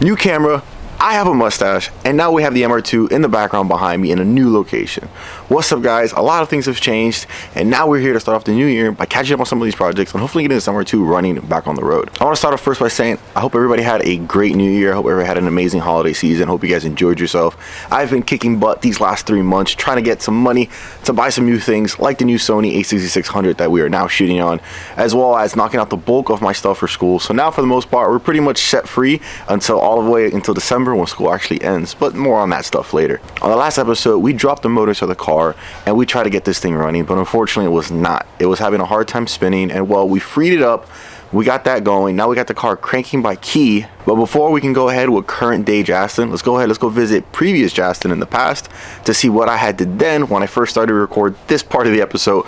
new camera, I have a mustache, and now we have the MR2 in the background behind me in a new location. What's up, guys? A lot of things have changed, and now we're here to start off the new year by catching up on some of these projects and hopefully getting this MR2 running back on the road. I want to start off first by saying I hope everybody had a great new year. I hope everybody had an amazing holiday season. Hope you guys enjoyed yourself. I've been kicking butt these last 3 months trying to get some money to buy some new things like the new Sony a6600 that we are now shooting on, as well as knocking out the bulk of my stuff for school. So now for the most part, we're pretty much set free until all the way until December when school actually ends, but more on that stuff later. On the last episode, we dropped the motors to the car and we tried to get this thing running, but unfortunately it was not. It was having a hard time spinning, and well, we freed it up. We got that going. Now we got the car cranking by key. But before we can go ahead with current day Justin, let's go visit previous Justin in the past to see what I had to then when I first started to record this part of the episode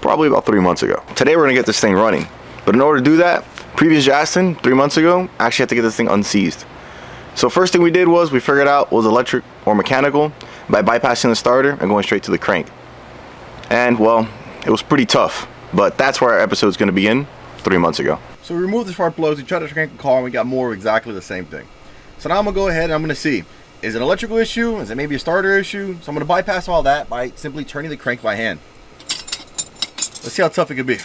probably about 3 months ago. Today we're gonna get this thing running, but in order to do that, previous Justin 3 months ago actually had to get this thing unseized. So first thing we did was we figured out was electric or mechanical by bypassing the starter and going straight to the crank. And well, it was pretty tough, but that's where our episode is going to begin 3 months ago. So we removed the spark plugs, we tried to crank the car, and we got more of exactly the same thing. So now I'm going to go ahead and I'm going to see, is it an electrical issue? Is it maybe a starter issue? So I'm going to bypass all that by simply turning the crank by hand. Let's see how tough it could be.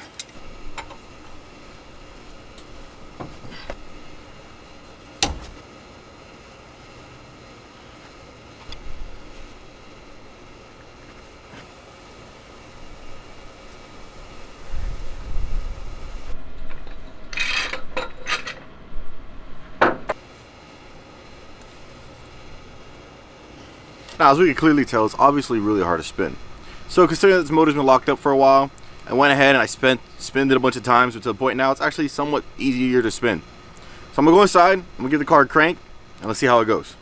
Now, as we can clearly tell, it's obviously really hard to spin. So considering that this motor's been locked up for a while, I went ahead and I spinned it a bunch of times to the point now it's actually somewhat easier to spin. So I'm gonna go inside, I'm gonna give the car a crank, and let's see how it goes.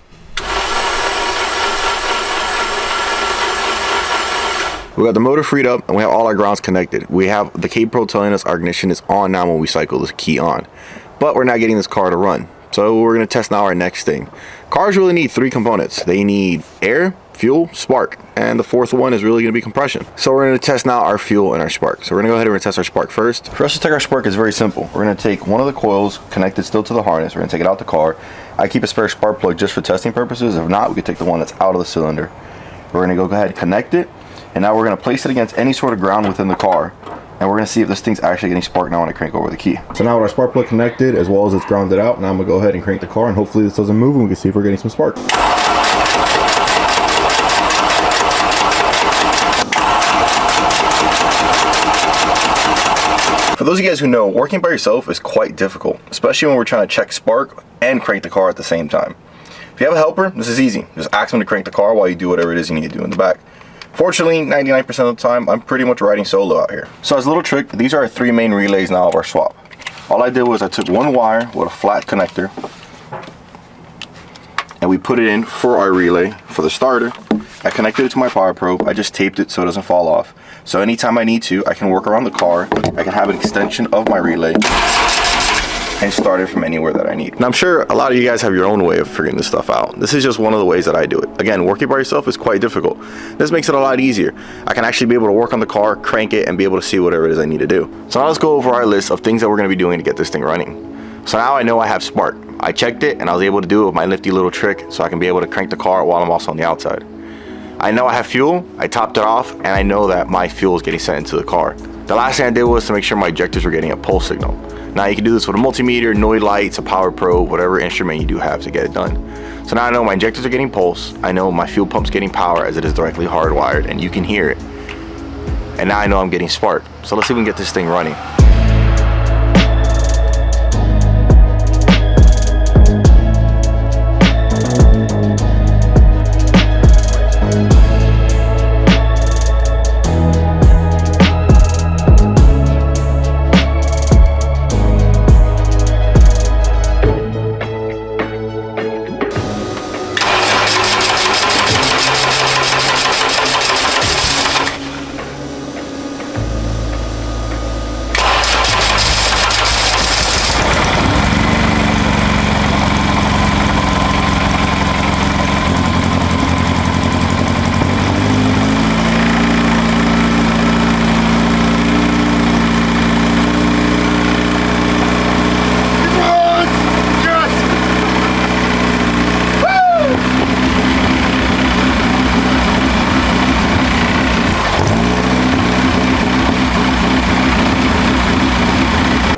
We got the motor freed up and we have all our grounds connected. We have the K Pro telling us our ignition is on now when we cycle this key on. But we're not getting this car to run. So we're gonna test now our next thing. Cars really need 3 components. They need air, fuel, spark, and the fourth one is really gonna be compression. So we're gonna test now our fuel and our spark. So we're gonna go ahead and test our spark first. For us to take our spark is very simple. We're gonna take one of the coils connected still to the harness. We're gonna take it out the car. I keep a spare spark plug just for testing purposes. If not, we could take the one that's out of the cylinder. We're gonna go ahead and connect it. And now we're gonna place it against any sort of ground within the car. And we're gonna see if this thing's actually getting spark now when I crank over the key. So now with our spark plug connected, as well as it's grounded out, now I'm gonna go ahead and crank the car, and hopefully this doesn't move and we can see if we're getting some spark. For those of you guys who know, working by yourself is quite difficult, especially when we're trying to check spark and crank the car at the same time. If you have a helper, this is easy. Just ask them to crank the car while you do whatever it is you need to do in the back. Fortunately, 99% of the time, I'm pretty much riding solo out here. So as a little trick, these are our 3 main relays now of our swap. All I did was I took one wire with a flat connector and we put it in for our relay for the starter. I connected it to my power probe. I just taped it so it doesn't fall off. So anytime I need to, I can work around the car. I can have an extension of my relay and start it from anywhere that I need. Now I'm sure a lot of you guys have your own way of figuring this stuff out. This is just one of the ways that I do it. Again, working by yourself is quite difficult. This makes it a lot easier. I can actually be able to work on the car, crank it, and be able to see whatever it is I need to do. So now let's go over our list of things that we're gonna be doing to get this thing running. So now I know I have spark. I checked it and I was able to do it with my nifty little trick so I can be able to crank the car while I'm also on the outside. I know I have fuel, I topped it off, and I know that my fuel is getting sent into the car. The last thing I did was to make sure my ejectors were getting a pulse signal. Now you can do this with a multimeter, noise lights, a power probe, whatever instrument you do have to get it done. So now I know my injectors are getting pulse, I know my fuel pump's getting power as it is directly hardwired and you can hear it. And now I know I'm getting spark. So let's see if we can get this thing running.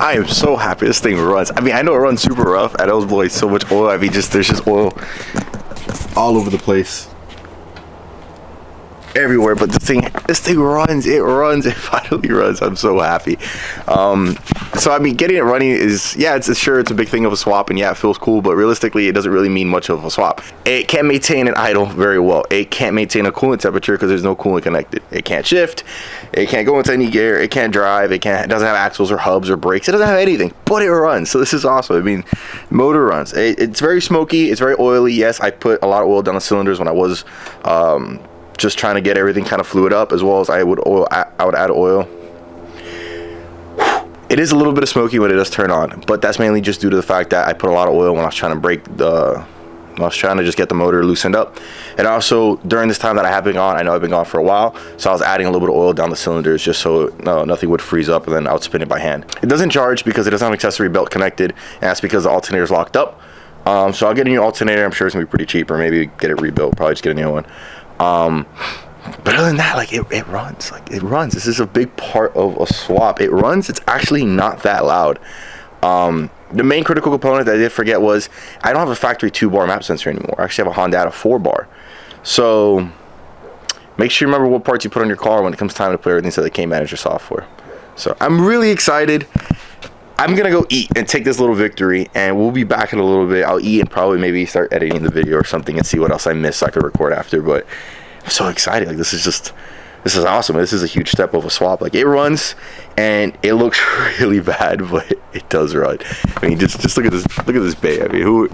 I am so happy this thing runs. I mean, I know it runs super rough. I know it's blowing so much oil. I mean, there's just oil all over the place, everywhere. But this thing runs. It finally runs. I'm so happy. So I mean, getting it running is, yeah, it's a big thing of a swap, and yeah, it feels cool, but realistically it doesn't really mean much of a swap. It can't maintain an idle very well. It can't maintain a coolant temperature because there's no coolant connected. It can't shift. It can't go into any gear. It can't drive. It doesn't have axles or hubs or brakes. It doesn't have anything, but it runs. So this is awesome. I mean, motor runs. It's very smoky. It's very oily. Yes, I put a lot of oil down the cylinders when I was just trying to get everything kind of fluid up, as well as I would add oil. It is a little bit of smoky when it does turn on, but that's mainly just due to the fact that I put a lot of oil when I was trying to just get the motor loosened up. And also during this time that I have been gone, I know I've been gone for a while, so I was adding a little bit of oil down the cylinders just so nothing would freeze up, and then I would spin it by hand. It doesn't charge because it doesn't have an accessory belt connected, and that's because the alternator is locked up. So I'll get a new alternator. I'm sure it's gonna be pretty cheap, or maybe get it rebuilt, probably just get a new one. But other than that, like, it runs. Like, it runs. This is a big part of a swap. It runs. It's actually not that loud. The main critical component that I did forget was I don't have a factory 2-bar map sensor anymore. I actually have a Honda 4-bar. So make sure you remember what parts you put on your car when it comes time to put everything so they can manage your software. So I'm really excited. I'm gonna go eat and take this little victory, and we'll be back in a little bit. I'll eat and probably maybe start editing the video or something and see what else I missed so I could record after. But I'm so excited. Like, this is awesome. This is a huge step of a swap. Like, it runs and it looks really bad, but it does run. I mean, just look at this bay. I mean,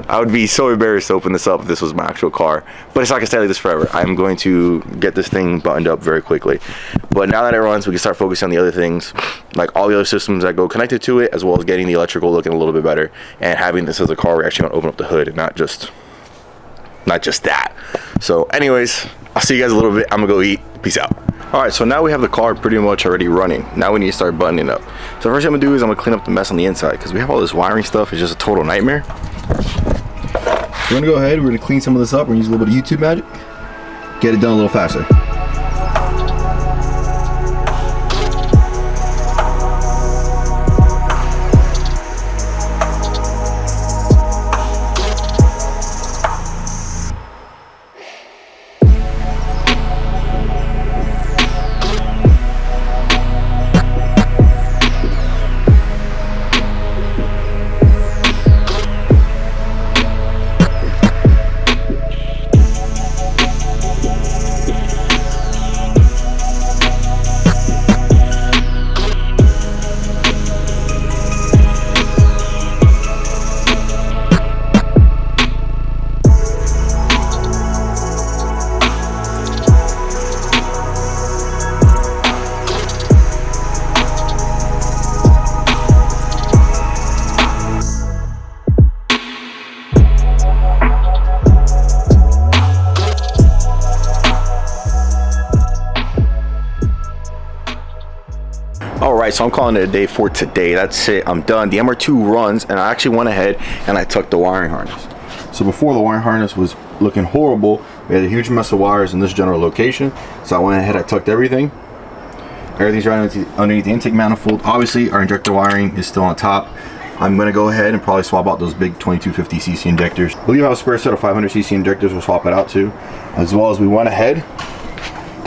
I would be so embarrassed to open this up if this was my actual car, but it's not gonna stay like this forever. I'm going to get this thing buttoned up very quickly. But now that it runs, we can start focusing on the other things, like all the other systems that go connected to it, as well as getting the electrical looking a little bit better, and having this as a car where you're actually gonna open up the hood and not just that. So anyways, I'll see you guys a little bit. I'm gonna go eat. Peace out. All right, so now we have the car pretty much already running. Now we need to start buttoning up. So first thing I'm gonna do is I'm gonna clean up the mess on the inside, because we have all this wiring stuff. It's just a total nightmare. We're gonna go ahead, we're gonna clean some of this up. We're gonna use a little bit of YouTube magic, get it done a little faster. Alright, so I'm calling it a day for today. That's it. I'm done. The MR2 runs, and I actually went ahead and I tucked the wiring harness. So before, the wiring harness was looking horrible. We had a huge mess of wires in this general location. So I went ahead, I tucked everything. Everything's right underneath the intake manifold. Obviously, our injector wiring is still on top. I'm going to go ahead and probably swap out those big 2250cc injectors. I believe I have a spare set of 500cc injectors. We'll swap it out too. As well as we went ahead,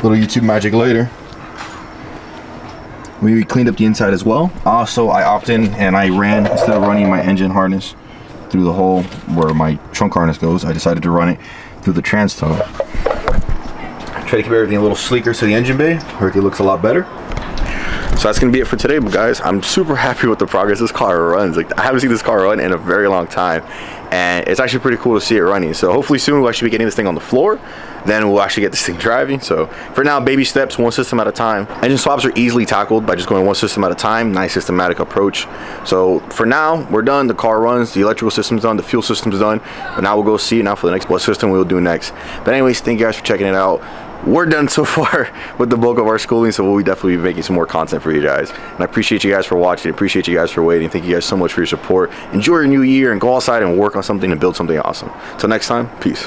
little YouTube magic later, we cleaned up the inside as well. Also, I opted in and I ran, instead of running my engine harness through the hole where my trunk harness goes, I decided to run it through the trans tunnel. Try to keep everything a little sleeker so the engine bay, everything looks a lot better. So that's gonna be it for today, but guys, I'm super happy with the progress this car runs. Like, I haven't seen this car run in a very long time, and it's actually pretty cool to see it running. So hopefully soon we'll actually be getting this thing on the floor, then we'll actually get this thing driving. So for now, baby steps, one system at a time. Engine swaps are easily tackled by just going one system at a time. Nice systematic approach. So for now, we're done. The car runs, the electrical system's done, the fuel system's done, but now we'll go see now for the next what system we'll do next. But anyways, thank you guys for checking it out. We're done so far with the bulk of our schooling, so we'll definitely be making some more content for you guys. And I appreciate you guys for watching, appreciate you guys for waiting. Thank you guys so much for your support. Enjoy your new year and go outside and work on something and build something awesome. Till next time, peace.